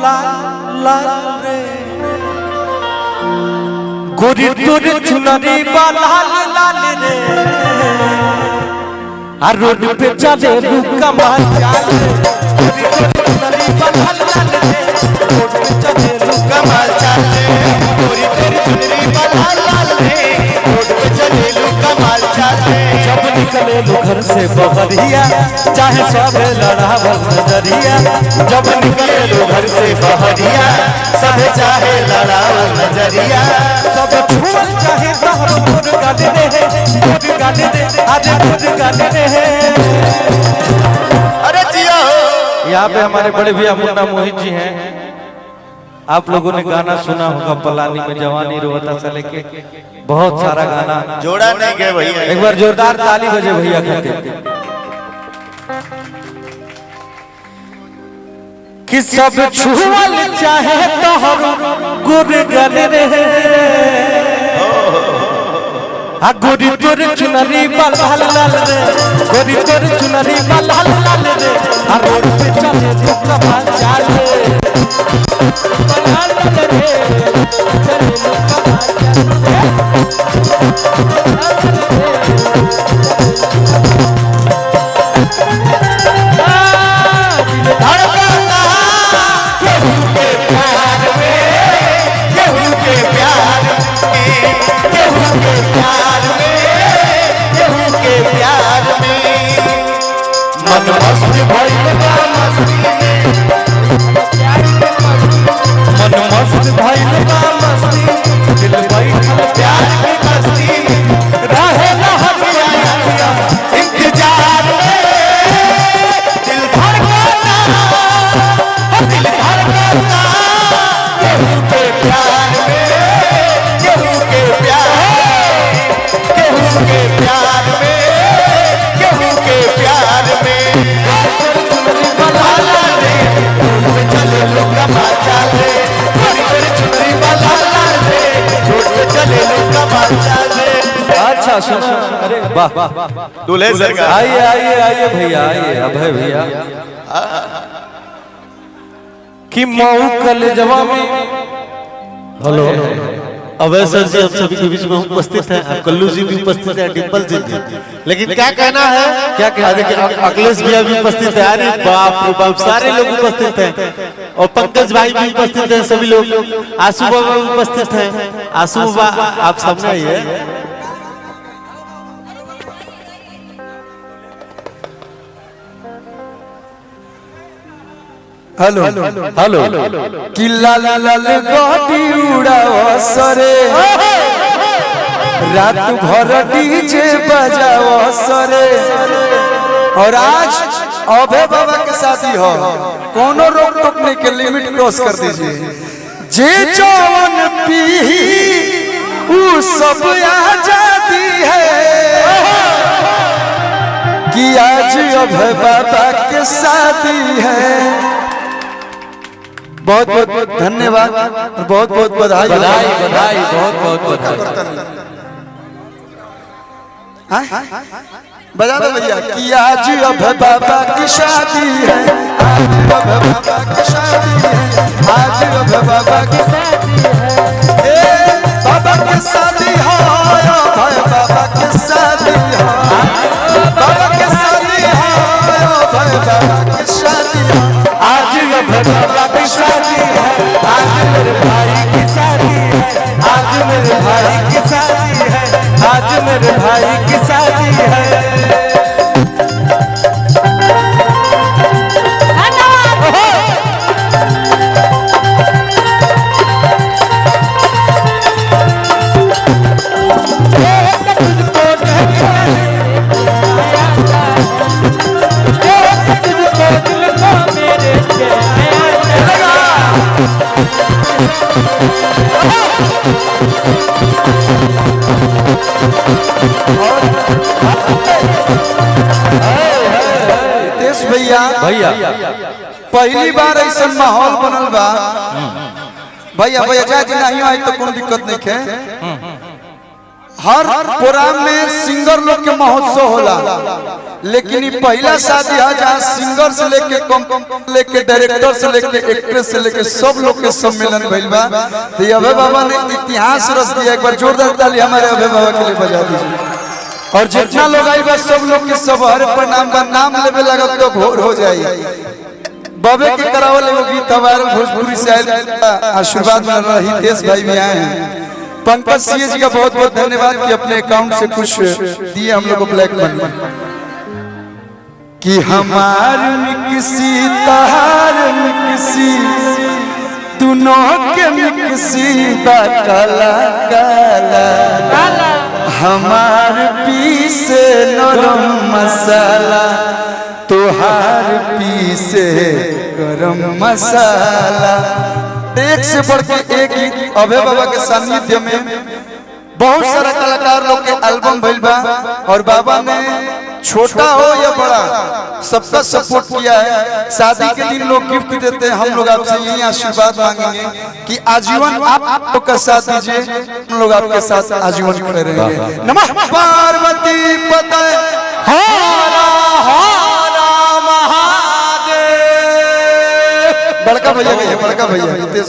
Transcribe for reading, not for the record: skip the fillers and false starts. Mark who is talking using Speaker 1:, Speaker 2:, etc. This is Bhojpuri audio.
Speaker 1: लाल लाल रे गोरी तोर चुनरी बा लाल लाल रे आ रोड पे चले रू कमाल चाल गोरी तोर चुनरी बा लाल लाल रे रोड पे चले रू कमाल चाल गोरी तोर चुनरी बा लाल लाल रे रोड पे चले रू कमाल चाल जब निकले लो घर से बहरिया चाहे सब लड़ावल नजरिया जब निकले लो घर से बहरिया सब चाहे लड़ावल नजरिया सब छुअल चाहे तहर मोर गाने रे आज मोर गाने रे
Speaker 2: अरे जिया हो।
Speaker 1: यहाँ पे हमारे बड़े भैया मुन्ना मोहित जी हैं। आप लोगों ने गाना सुना होगा पलानी में जवानी रोता से लेके बहुत सारा गाना
Speaker 2: जोड़ा नहीं गए भैया।
Speaker 1: एक बार जोरदार ताली बजे भैया कहते कि सब छुअल चाहे तोहर गुर गले रे आ गोरी तोर चुनरी बा लाल लाल रे गोरी तोर चुनरी बा लाल लाल रे आ रोड पे चले तो कमाल चाल रे लाल लाल रे चले तो मन मस्त भइल बा मस्ती में मन मस्त भइल बा मस्ती दिल बैठल प्यार की मस्ती रहे ना हरिया इंतजार में दिल धड़कता केहू के प्यार में केहू के प्यार में केहू के प्यार में चले लोग कमाल चाले चुनरी वाला रे रोड पे चले लोग कमाल चाले। अच्छा सुनो अरे वाह
Speaker 2: दूल्हे सरकार
Speaker 1: आइए आइए आइए भैया आइए अभय भैया कि मऊ कलेजवा में हेलो
Speaker 3: अवय सर जी हम सभी के बीच में उपस्थित हैं, कल्लू जी भी उपस्थित है, डिम्पल जी भी। लेकिन क्या कहना है, क्या कहना देखिए अखिलेश भैया भी उपस्थित है। अरे बाप रे बाप सारे लोग उपस्थित हैं और पंकज भाई भी उपस्थित हैं, सभी लोग आशु बाबा भी उपस्थित हैं। आशु बाबा आप सामने आइए।
Speaker 1: हेलो हेलो कि लाल लाल गाड़ी उड़ाओ सरे रात भर डीजे बजाओ सरे और आज अभय बाबा के शादी हो कोनो रोक टोकने के लिमिट क्रॉस कर दीजिए जे जौन पी वो सब आजादी है कि आज अभय बाबा के शादी है। बहुत बहुत धन्यवाद और बहुत बहुत बधाई बधाई बधाई बहुत बहुत बधाई बजा दो भैया कि आज अभय बाबा की शादी है आज अभय बाबा की शादी है आज अभय बाबा की शादी है बाबा की शादी है अभय बाबा की शादी है बाबा की शादी है अभय बाबा की शादी है आज अभय बाबा की शादी है आज मेरे भाई की शादी है आज मेरे भाई की शादी है आज मेरे भाई की शादी है। भैया भैया पहली बार ऐसा माहौल बनल बा भैया भैया जाए नहीं आई तो कोई दिक्कत नहीं है।
Speaker 4: हर प्रोग्राम में सिंगर लोग के महोत्सव होला, लेकिन ये पहला शादी है जहाँ सिंगर से लेके डायरेक्टर से लेके एक्ट्रेस से लेके सब लोग के सम्मेलन भइल बा। तो अभय बाबा ने इतिहास रच दिया। एक बार जोरदार ताली हमारे अभय बाबा के लिए बजा दीजिए। और जितना लोग आई बा सब लोग के सब हर प्रणाम बा, नाम लेवे लगत तो घोर हो जाए। बाबे के करावल एगो गीत वायरल भोजपुरी से आयल, आशीर्वाद मिल रहा है। हितेश भाई भी आए हैं। पंकज सिंह जी का बहुत बहुत धन्यवाद कि अपने अकाउंट से कुछ दिए हम लोग को ब्लैक मनी। कि हमार मिक्सी तहार मिक्सी दोनों के मिक्सी बा काला काला, हमार पीसे नरम मसाला तोहार पीसे गरम मसाला। एक से बढ़ के एक गीत अभय बाबा के सानिध्य में बहुत सारा कलाकार लोग के एल्बम भइल बा। और बाबा ने छोटा हो या बड़ा सबका सपोर्ट किया है। शादी के दिन लोग गिफ्ट देते हैं, हम लोग आपसे यही आशीर्वाद मांगेंगे कि आजीवन आप लोग का साथ दीजिए, हम लोग आपके साथ आजीवन खड़े रहेंगे। नमः पार्वती पते हरा हरा महादेव। बड़का भैया, बड़का भैया हितेश।